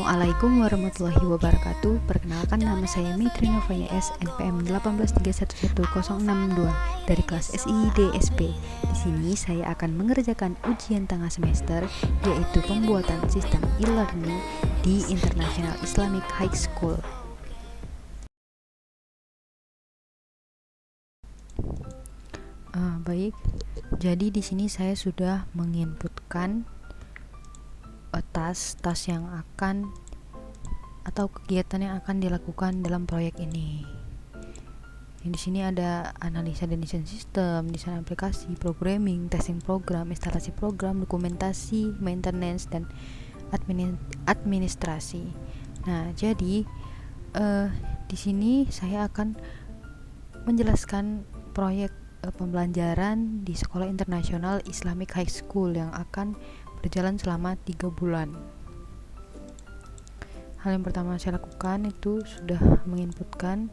Assalamualaikum warahmatullahi wabarakatuh. Perkenalkan, nama saya Mitri Novaya S, NPM 183111062 dari kelas SIDSP. Di sini saya akan mengerjakan ujian tengah semester, yaitu pembuatan sistem e-learning di International Islamic High School. Baik, jadi di sini saya sudah menginputkan tas yang akan atau kegiatan yang akan dilakukan dalam proyek ini. Di sini ada analisa dan desain sistem, desain aplikasi, programming, testing program, instalasi program, dokumentasi, maintenance, dan administrasi. Nah, jadi di sini saya akan menjelaskan proyek pembelajaran di Sekolah Internasional Islamic High School yang akan berjalan selama 3 bulan. Hal yang pertama saya lakukan itu sudah menginputkan.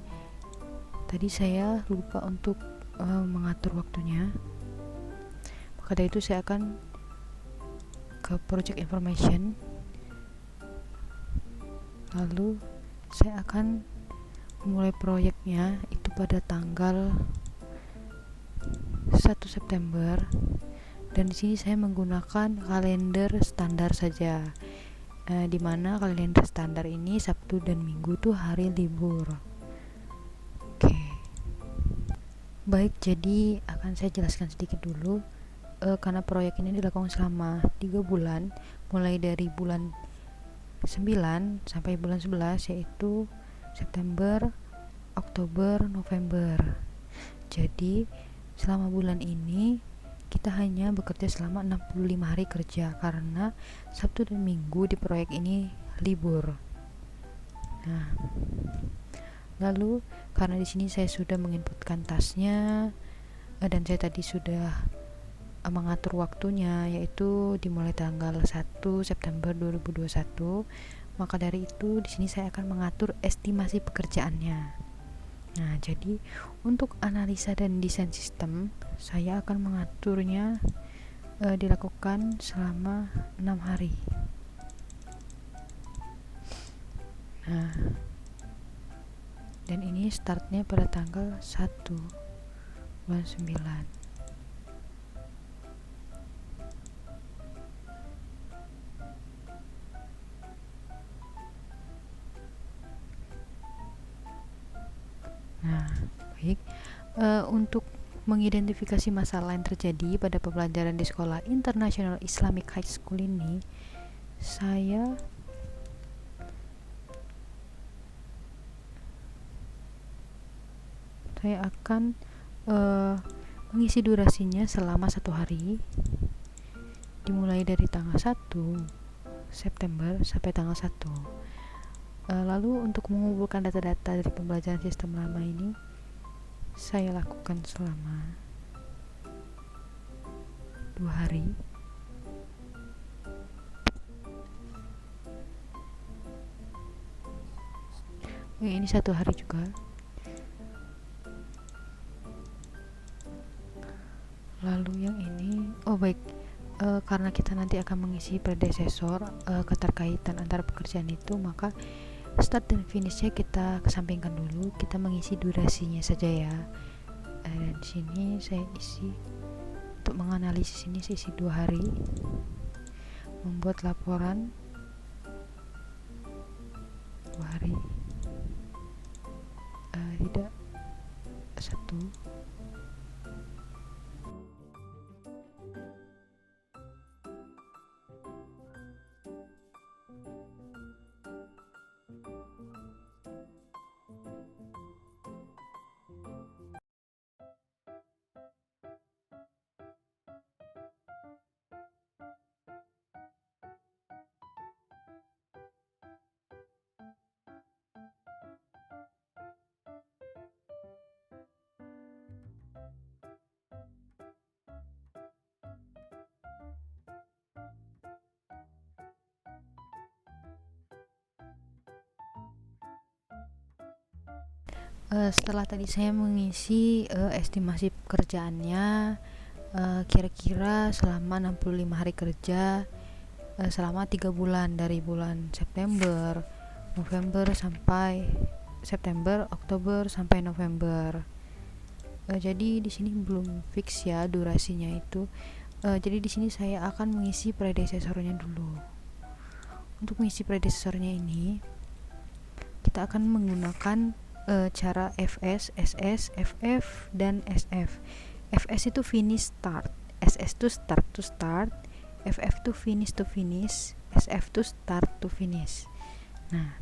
Tadi saya lupa untuk mengatur waktunya. Maka dari itu saya akan ke project information. Lalu saya akan memulai proyeknya itu pada tanggal 1 September. Dan di sini saya menggunakan kalender standar saja, di mana kalender standar ini Sabtu dan Minggu tuh hari libur. Oke. Baik, jadi akan saya jelaskan sedikit dulu. Karena proyek ini dilakukan selama 3 bulan, mulai dari bulan 9 sampai bulan 11, yaitu September, Oktober, November. Jadi selama bulan ini kita hanya bekerja selama 65 hari kerja karena Sabtu dan Minggu di proyek ini libur. Nah, lalu karena di sini saya sudah menginputkan tasnya dan saya tadi sudah mengatur waktunya, yaitu dimulai tanggal 1 September 2021, maka dari itu di sini saya akan mengatur estimasi pekerjaannya. Nah, jadi untuk analisa dan desain sistem saya akan mengaturnya dilakukan selama 6 hari. Nah, dan ini startnya pada tanggal 1 bulan 9. Nah, baik. Untuk mengidentifikasi masalah yang terjadi pada pembelajaran di Sekolah International Islamic High School ini, saya akan mengisi durasinya selama 1 hari, dimulai dari tanggal 1 September sampai tanggal 1. Lalu untuk mengumpulkan data-data dari pembelajaran sistem lama ini saya lakukan selama 2 hari. Ini 1 hari juga. Lalu yang ini, karena kita nanti akan mengisi predesesor, keterkaitan antara pekerjaan itu, maka start dan finishnya kita kesampingkan dulu, kita mengisi durasinya saja ya. Dan di sini saya isi, untuk menganalisis ini saya isi 2 hari, membuat laporan 2 hari, tidak 1. Setelah tadi saya mengisi estimasi pekerjaannya, kira-kira selama 65 hari kerja selama 3 bulan, dari bulan September, November sampai September, Oktober sampai November. Jadi di sini belum fix ya durasinya itu. Jadi di sini saya akan mengisi predecessornya dulu. Untuk mengisi predecessornya ini, kita akan menggunakan cara FS, SS, FF, dan SF. FS itu finish start, SS itu start to start, FF itu finish to finish, SF itu start to finish. Nah,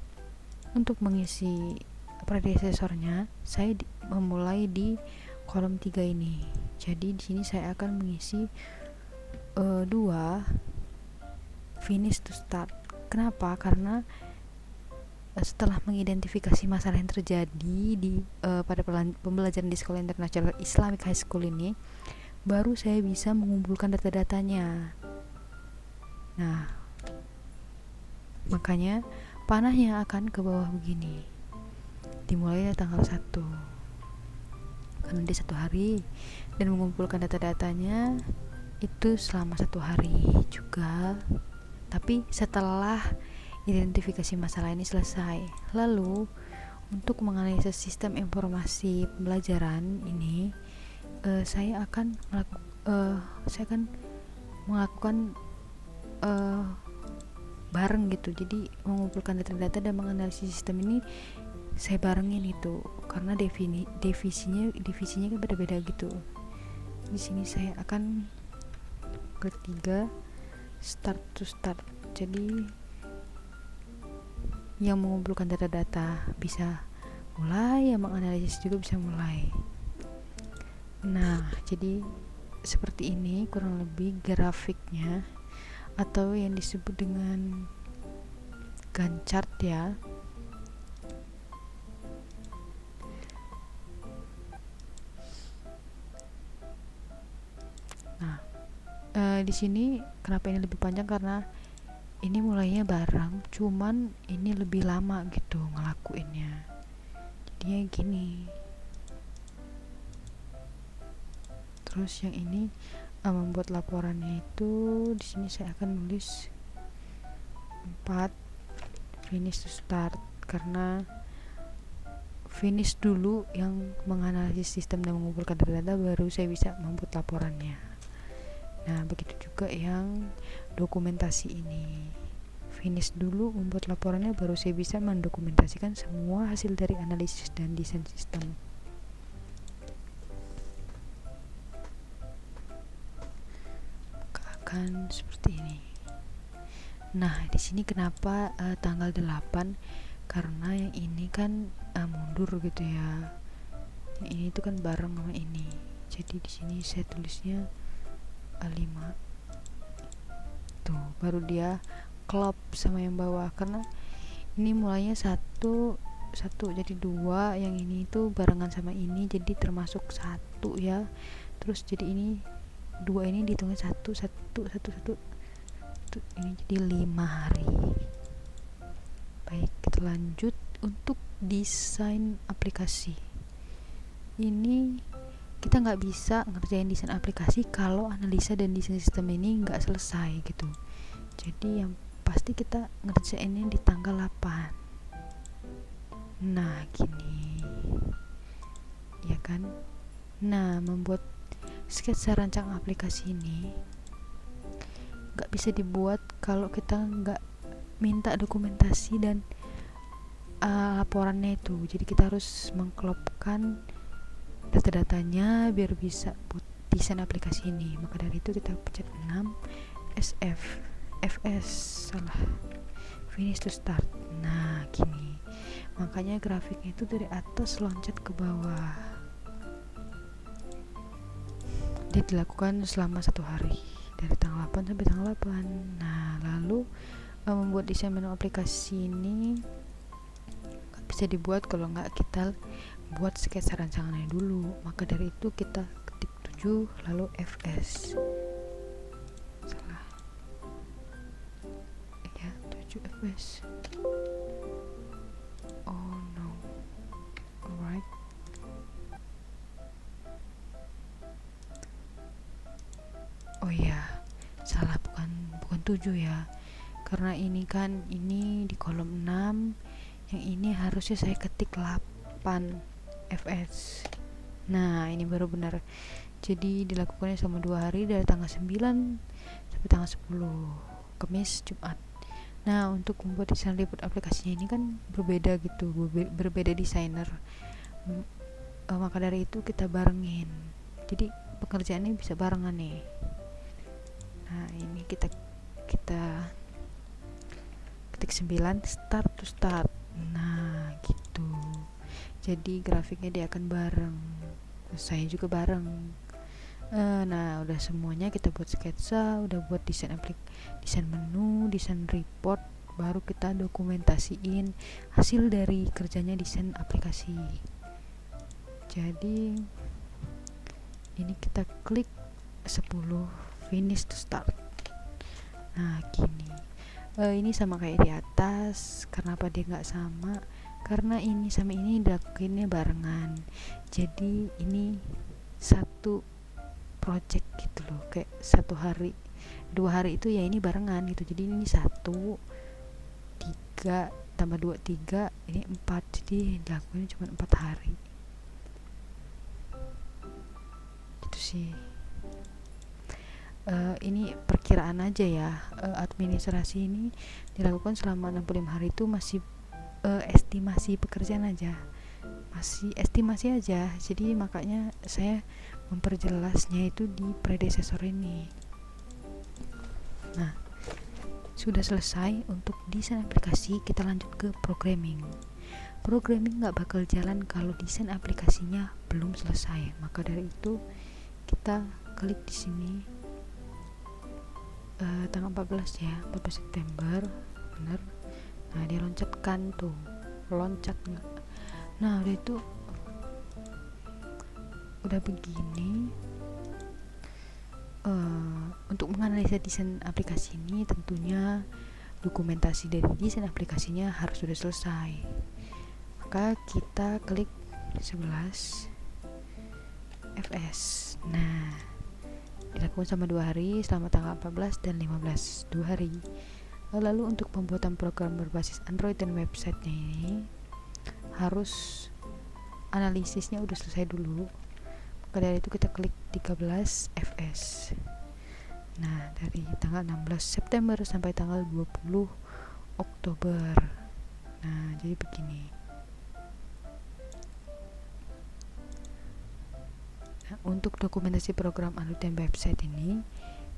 untuk mengisi predecessornya, saya memulai di kolom 3 ini. Jadi di sini saya akan mengisi 2 finish to start. Kenapa? Karena setelah mengidentifikasi masalah yang terjadi di pada pembelajaran di Sekolah Internasional Islamic High School ini, baru saya bisa mengumpulkan data-datanya. Nah, makanya panahnya akan ke bawah begini. Dimulai dari tanggal 1, karena di 1 hari, dan mengumpulkan data-datanya itu selama 1 hari juga. Tapi setelah identifikasi masalah ini selesai, lalu untuk menganalisis sistem informasi pembelajaran ini, saya akan melakukan bareng gitu. Jadi mengumpulkan data-data dan menganalisis sistem ini saya barengin itu, karena divisinya kan beda-beda gitu. Di sini saya akan klik 3 start to start. Jadi yang mengumpulkan data-data bisa mulai, yang menganalisis juga bisa mulai. Nah, jadi seperti ini kurang lebih grafiknya, atau yang disebut dengan Gantt chart ya. Nah, di sini kenapa ini lebih panjang, karena ini mulainya bareng, cuman ini lebih lama gitu ngelakuinnya. Jadinya gini. Terus yang ini membuat laporannya itu, di sini saya akan nulis 4 finish to start, karena finish dulu yang menganalisis sistem dan mengumpulkan data-data, baru saya bisa membuat laporannya. Nah, begitu juga yang dokumentasi ini, finish dulu membuat laporannya, baru saya bisa mendokumentasikan semua hasil dari analisis dan desain sistem. Akan seperti ini. Nah, di sini kenapa tanggal 8? Karena yang ini kan mundur gitu ya. Yang ini tuh kan bareng sama ini. Jadi di sini saya tulisnya 5. Tuh, baru dia klop sama yang bawah, karena ini mulainya 1 jadi 2, yang ini tuh barengan sama ini, jadi termasuk 1 ya. Terus jadi ini 2 ini dihitungnya 1, ini jadi 5 hari. Baik, kita lanjut untuk desain aplikasi. Ini kita nggak bisa ngerjain desain aplikasi kalau analisa dan desain sistem ini nggak selesai gitu. Jadi yang pasti kita ngerjainnya di tanggal 8. Nah, gini ya kan. Nah, membuat sketsa rancang aplikasi ini nggak bisa dibuat kalau kita nggak minta dokumentasi dan laporannya itu. Jadi kita harus mengklopkan data-datanya biar bisa buat desain aplikasi ini. Maka dari itu kita pencet 6 SF FS salah finish to start. Nah, gini, makanya grafiknya itu dari atas loncat ke bawah. Dia dilakukan selama 1 hari, dari tanggal 8 sampai tanggal 8. Nah, lalu membuat desain menu aplikasi ini gak bisa dibuat kalau nggak kita buat sketsa rancangannya dulu. Maka dari itu kita ketik 7 lalu FS. Salah ya, 7 FS. Oh no. Alright. Oh iya, salah, bukan 7 ya. karena ini kan ini di kolom 6, yang ini harusnya saya ketik 8 fs. Nah ini baru benar. Jadi dilakukannya selama 2 hari dari tanggal 9 sampai tanggal 10, Kamis, Jumat. Nah untuk membuat desain report aplikasinya ini kan berbeda gitu, berbeda desainer. Maka dari itu kita barengin, jadi pekerjaannya bisa barengan nih. Nah ini kita ketik 9 start to start. Nah gitu, jadi grafiknya dia akan bareng, saya juga bareng. Nah udah semuanya kita buat sketsa, udah buat desain menu, desain report, baru kita dokumentasiin hasil dari kerjanya desain aplikasi. Jadi ini kita klik 10 finish to start. Nah gini, ini sama kayak di atas. Kenapa dia nggak sama? Karena ini sama ini dilakuinnya barengan, jadi ini satu project gitu loh, kayak 1 hari 2 hari itu ya ini barengan gitu. Jadi ini 1 3 tambah 2 3, ini 4, jadi dilakuin cuma 4 hari gitu sih. Ini perkiraan aja ya. Administrasi ini dilakukan selama 65 hari itu masih estimasi pekerjaan aja, masih estimasi aja. Jadi makanya saya memperjelasnya itu di predecessor ini. Nah sudah selesai untuk desain aplikasi, kita lanjut ke programming. Programming nggak bakal jalan kalau desain aplikasinya belum selesai. Maka dari itu kita klik di sini, tanggal 14 ya, 14 September bener. Nah dia loncatkan tuh, loncat nggak. Nah udah itu udah begini. Untuk menganalisa desain aplikasi ini tentunya dokumentasi dari desain aplikasinya harus sudah selesai. Maka kita klik 11 fs. Nah dilakukan sama 2 hari, selama tanggal 14 dan 15, 2 hari. Lalu untuk pembuatan program berbasis Android dan websitenya ini harus analisisnya udah selesai dulu. Maka dari itu kita klik 13 fs. Nah dari tanggal 16 September sampai tanggal 20 Oktober. Nah jadi begini. Nah, untuk dokumentasi program Android dan website ini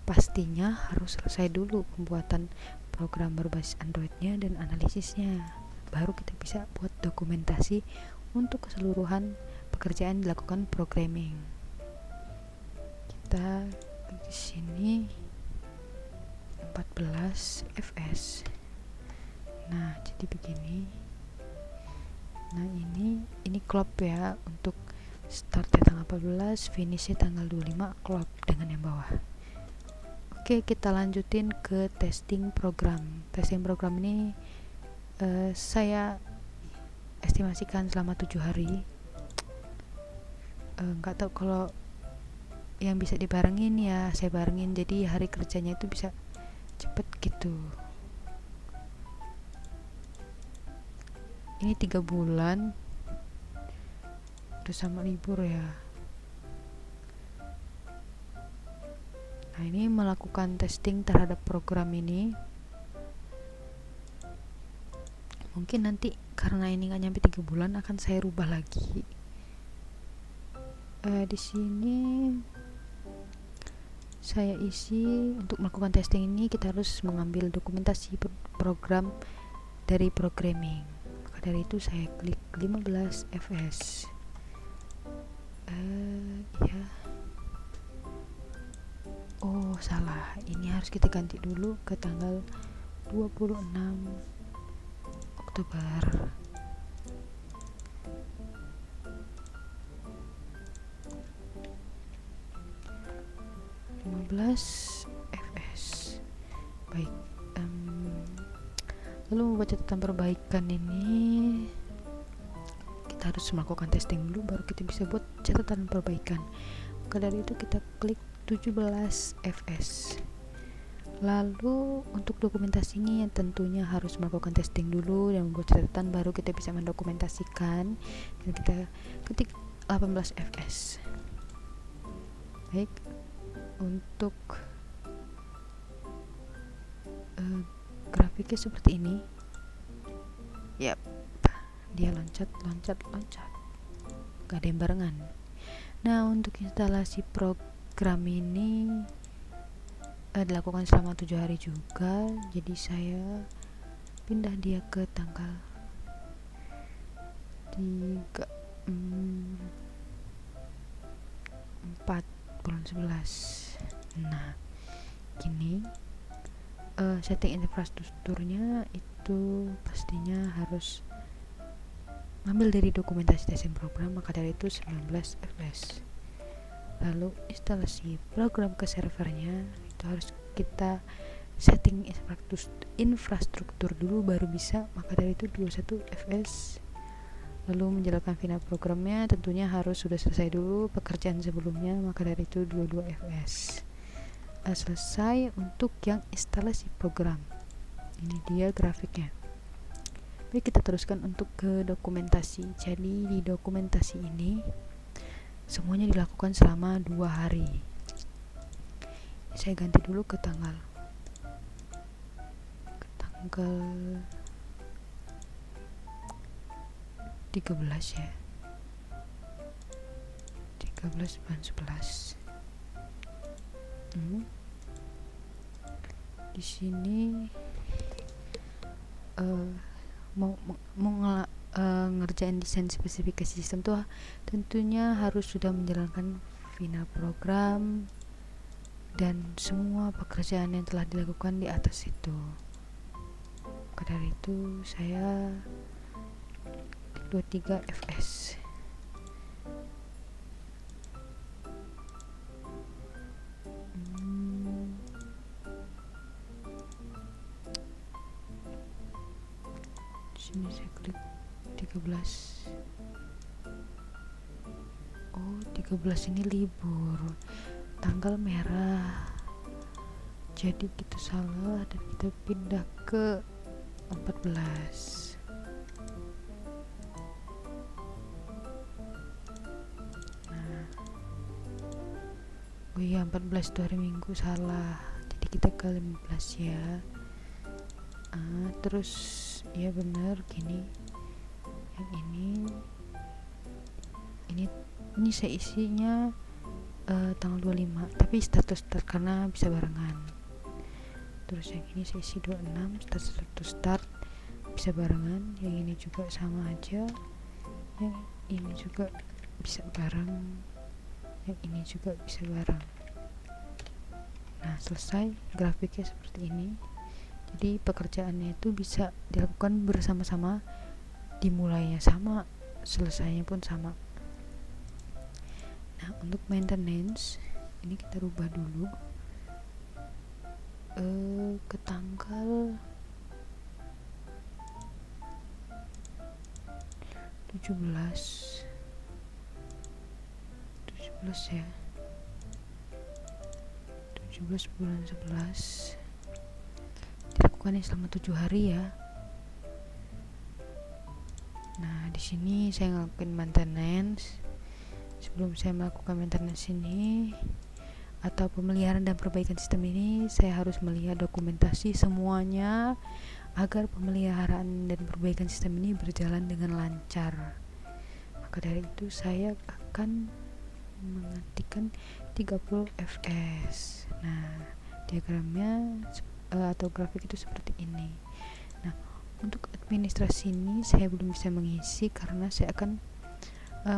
pastinya harus selesai dulu pembuatan program berbasis Androidnya dan analisisnya, baru kita bisa buat dokumentasi untuk keseluruhan pekerjaan dilakukan programming. Kita di sini 14 fs. Nah jadi begini. Nah ini klop ya, untuk startnya tanggal 14, finishnya tanggal 25, klop dengan yang bawah. Oke, kita lanjutin ke testing program. Testing program ini saya estimasikan selama 7 hari. Nggak tahu kalau yang bisa dibarengin ya saya barengin, jadi hari kerjanya itu bisa cepet gitu. Ini 3 bulan udah sama libur ya. Nah ini melakukan testing terhadap program ini. Mungkin nanti karena ini nggak nyampe 3 bulan akan saya rubah lagi. Di sini saya isi untuk melakukan testing ini kita harus mengambil dokumentasi program dari programming. Maka dari itu saya klik 15 fs. Ya. Oh salah, ini harus kita ganti dulu ke tanggal 26 Oktober. fs. Baik. Lalu membuat catatan perbaikan ini kita harus melakukan testing dulu, baru kita bisa buat catatan perbaikan. Maka dari itu kita klik 17 fs. Lalu untuk dokumentasi ini tentunya harus melakukan testing dulu dan membuat catatan, baru kita bisa mendokumentasikan dan kita ketik 18 fps. Baik, untuk grafiknya seperti ini. Yap, dia loncat, gak ada yang barengan. Nah, untuk instalasi program ini dilakukan selama 7 hari juga. Jadi saya pindah dia ke tanggal 4 bulan 11. Nah, gini, setting infrastrukturnya itu pastinya harus ambil dari dokumentasi testing program, maka dari itu 19 fps. Lalu instalasi program ke servernya itu harus kita setting infrastruktur dulu baru bisa, maka dari itu 21 fps. Lalu menjalankan final programnya tentunya harus sudah selesai dulu pekerjaan sebelumnya, maka dari itu 22 fps. Selesai untuk yang instalasi program. Ini dia grafiknya. Baik, kita teruskan untuk ke dokumentasi. Jadi di dokumentasi ini semuanya dilakukan selama 2 hari. Saya ganti dulu ke tanggal 13 ya. 13 bulan 11. Di sini mau ngerjain desain spesifikasi sistem tuh tentunya harus sudah menjalankan final program dan semua pekerjaan yang telah dilakukan di atas itu. Maka dari itu saya 23 fps. Sini saya klik 13. Oh, 13 ini libur, tanggal merah, jadi kita salah dan kita pindah ke 14. Nah, oh iya, 14 itu hari Minggu, salah, jadi kita ke 15 ya. Terus ya bener gini, yang ini saya isinya tanggal 25 tapi status start karena bisa barengan. Terus yang ini saya isi 26 status start bisa barengan. Yang ini juga sama aja, yang ini juga bisa bareng, yang ini juga bisa bareng. Nah, selesai grafiknya seperti ini. Jadi pekerjaannya itu bisa dilakukan bersama-sama, dimulainya sama, selesainya pun sama. Nah, untuk maintenance ini kita rubah dulu ke tanggal 17 ya, 17 bulan 11. Dilakukan selama 7 hari ya. Nah, di sini saya ngelakuin maintenance. Sebelum saya melakukan maintenance ini atau pemeliharaan dan perbaikan sistem ini, saya harus melihat dokumentasi semuanya agar pemeliharaan dan perbaikan sistem ini berjalan dengan lancar. Maka dari itu saya akan mengetikkan 30 fps. Nah, diagramnya atau grafik itu seperti ini. Nah, untuk administrasi ini saya belum bisa mengisi karena saya akan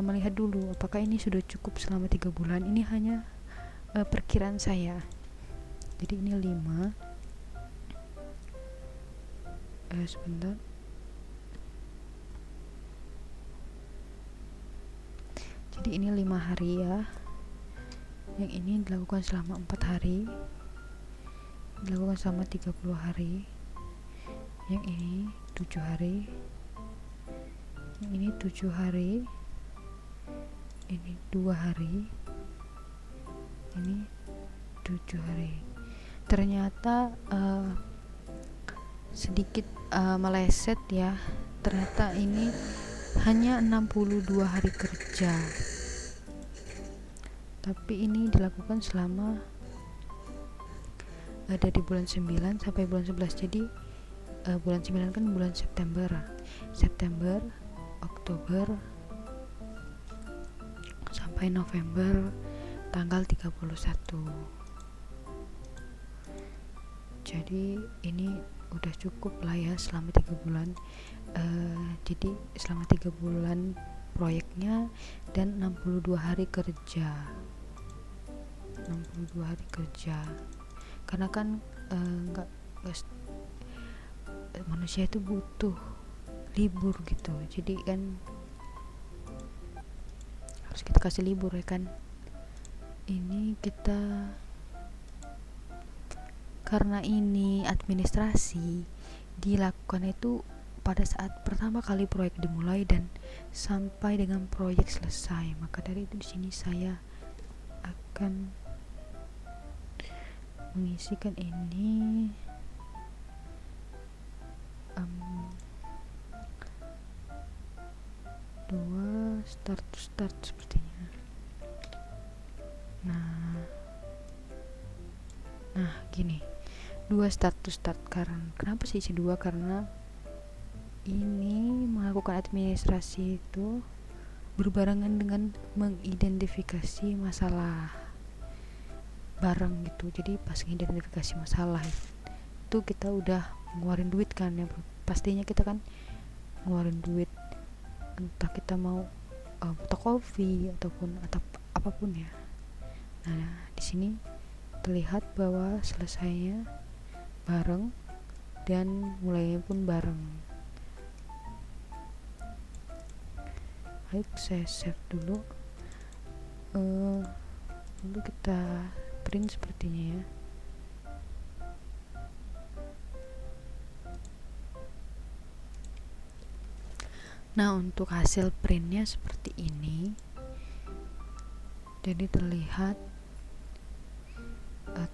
melihat dulu apakah ini sudah cukup selama 3 bulan. Ini hanya perkiraan saya. Jadi ini 5 sebentar. Jadi ini 5 hari ya. Yang ini dilakukan selama 4 hari, dilakukan selama 30 hari. Yang ini 7 hari, yang ini 7 hari, ini 2 hari, ini 7 hari. ternyata sedikit meleset ya. Ternyata ini hanya 62 hari kerja, tapi ini dilakukan selama dari bulan 9 sampai bulan 11. Jadi bulan 9 kan bulan September, Oktober sampai November tanggal 31. Jadi ini udah cukup lah ya selama 3 bulan. Jadi selama 3 bulan proyeknya dan 62 hari kerja. Karena kan manusia itu butuh libur gitu. Jadi kan harus kita kasih libur ya kan. Ini kita karena ini administrasi dilakukan itu pada saat pertama kali proyek dimulai dan sampai dengan proyek selesai. Maka dari itu di sini saya akan mengisikan ini dua start sepertinya. Nah gini, 2 start karena kenapa sih isi 2? Karena ini melakukan administrasi itu berbarengan dengan mengidentifikasi masalah bareng gitu. Jadi pas mengidentifikasi masalah itu kita udah ngeluarin duit kan ya, pastinya kita kan ngeluarin duit, entah kita mau fotokopi ataupun apapun ya. Nah di sini terlihat bahwa selesainya bareng dan mulainya pun bareng. Baik, saya save dulu. Lalu kita print sepertinya ya. Nah untuk hasil printnya seperti ini. Jadi terlihat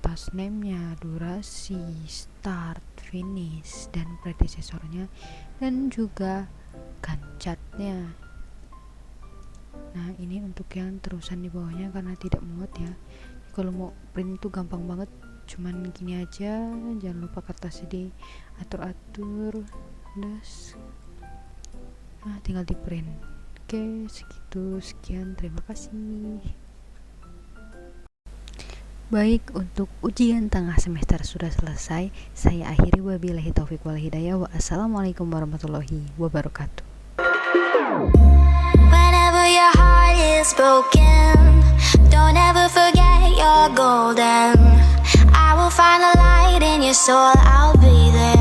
task name-nya, durasi, start, finish, dan predecesornya, dan juga Gantt-nya. Nah ini untuk yang terusan di bawahnya karena tidak muat ya. Kalau mau print itu gampang banget, cuman gini aja, jangan lupa kertasnya diatur-atur, tinggal di print. Oke, sekian, terima kasih. Baik, untuk ujian tengah semester sudah selesai. Saya akhiri, wabillahi taufik wal hidayah. Wassalamualaikum warahmatullahi wabarakatuh. Whenever your heart is broken, don't ever forget you're golden. I will find a light in your soul, I'll be there.